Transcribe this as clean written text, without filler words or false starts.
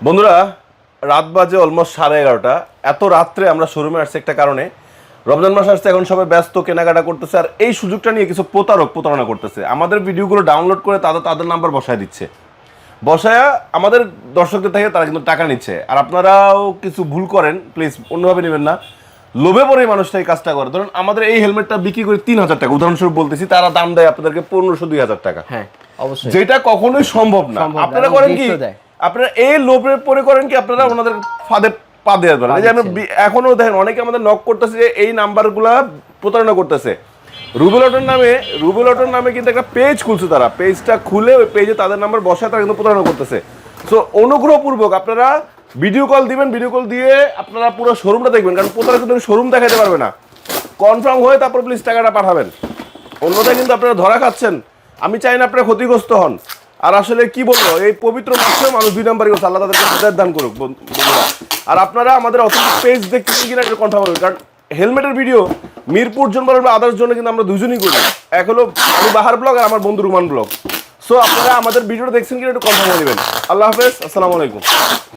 বন্ধুরা, রাত বাজে অলমোস্ট 11:30। এত রাত্রে আমরা শোরুমে আসছি একটা কারণে, রমজান মাস আসছে, এখন সবাই ব্যস্ত, কেনাকাটা করতেছে, আর এই সুযোগটা নিয়ে কিছু প্রতারণা করতেছে। আমাদের ভিডিওগুলো ডাউনলোড করে তাদের নাম্বার বসায় দিচ্ছে, বসায়া আমাদের দর্শকদের থেকে তারা কিন্তু টাকা নিচ্ছে। আর আপনারাও কিছু ভুল করেন, প্লিজ অন্যভাবে নেবেন না। লোভে পরে মানুষটা এই কাজটা করে। ধরুন আমাদের এই হেলমেটটা বিক্রি করে 3,000 টাকা, উদাহরণস্বরূপ বলতেছি, তারা দাম দেয় আপনাদেরকে 1,500-2,000 টাকা। হ্যাঁ অবশ্যই, যেটা কখনোই সম্ভব না। আপনারা করেন কি, আপনারা এই লোভে পরে করেন কি, আপনারা ওনাদের ফাঁদে পা দিয়ে দেন। এই যে আমি এখনো দেখেন অনেকে আমাদের নক করতেছে যে এই নাম্বারগুলা প্রতারণা করতেছে। রুবেল অটোর নামে কিন্তু একটা পেজ খুলছে, তারা পেজটা খুলে ওই পেজে তাদের নাম্বার বসায় তারা কিন্তু প্রতারণা করতেছে। সো অনুগ্রহপূর্বক আপনারা ভিডিও কল দিবেন, ভিডিও কল দিয়ে আপনারা পুরো শোরুমটা দেখবেন, কারণ প্রতারণা কিন্তু শোরুম দেখাতে পারবে না। কনফার্ম হয়ে তারপর প্লিজ টাকাটা পাঠাবেন, অন্যথায় কিন্তু আপনারা ধরা খাচ্ছেন। আমি চাই না আপনারা ক্ষতিগ্রস্ত হন। আর আসলে কি বলবো, এই পবিত্র মাসে মানুষ 2 নাম্বারই করছে, আল্লাহ তাদেরকে হেদায়েত দান করুক বন্ধুরা। আর আপনারা আমাদের অথেন্টিক পেজ দেখতেছেন কিনা এটা কনফার্ম করবেন, কারণ হেলমেটের ভিডিও মিরপুর জন বলেন বা আদার্স জন্য কিন্তু আমরা দুজনই করি। এক হলো আমি বাহার ব্লগ আর আমার বন্ধু রুমান ব্লগ। সো আপনারা আমাদের ভিডিওটা দেখছেন কিনা একটু কনফার্ম করে নেবেন। আল্লাহ হাফেজ, আসসালামু আলাইকুম।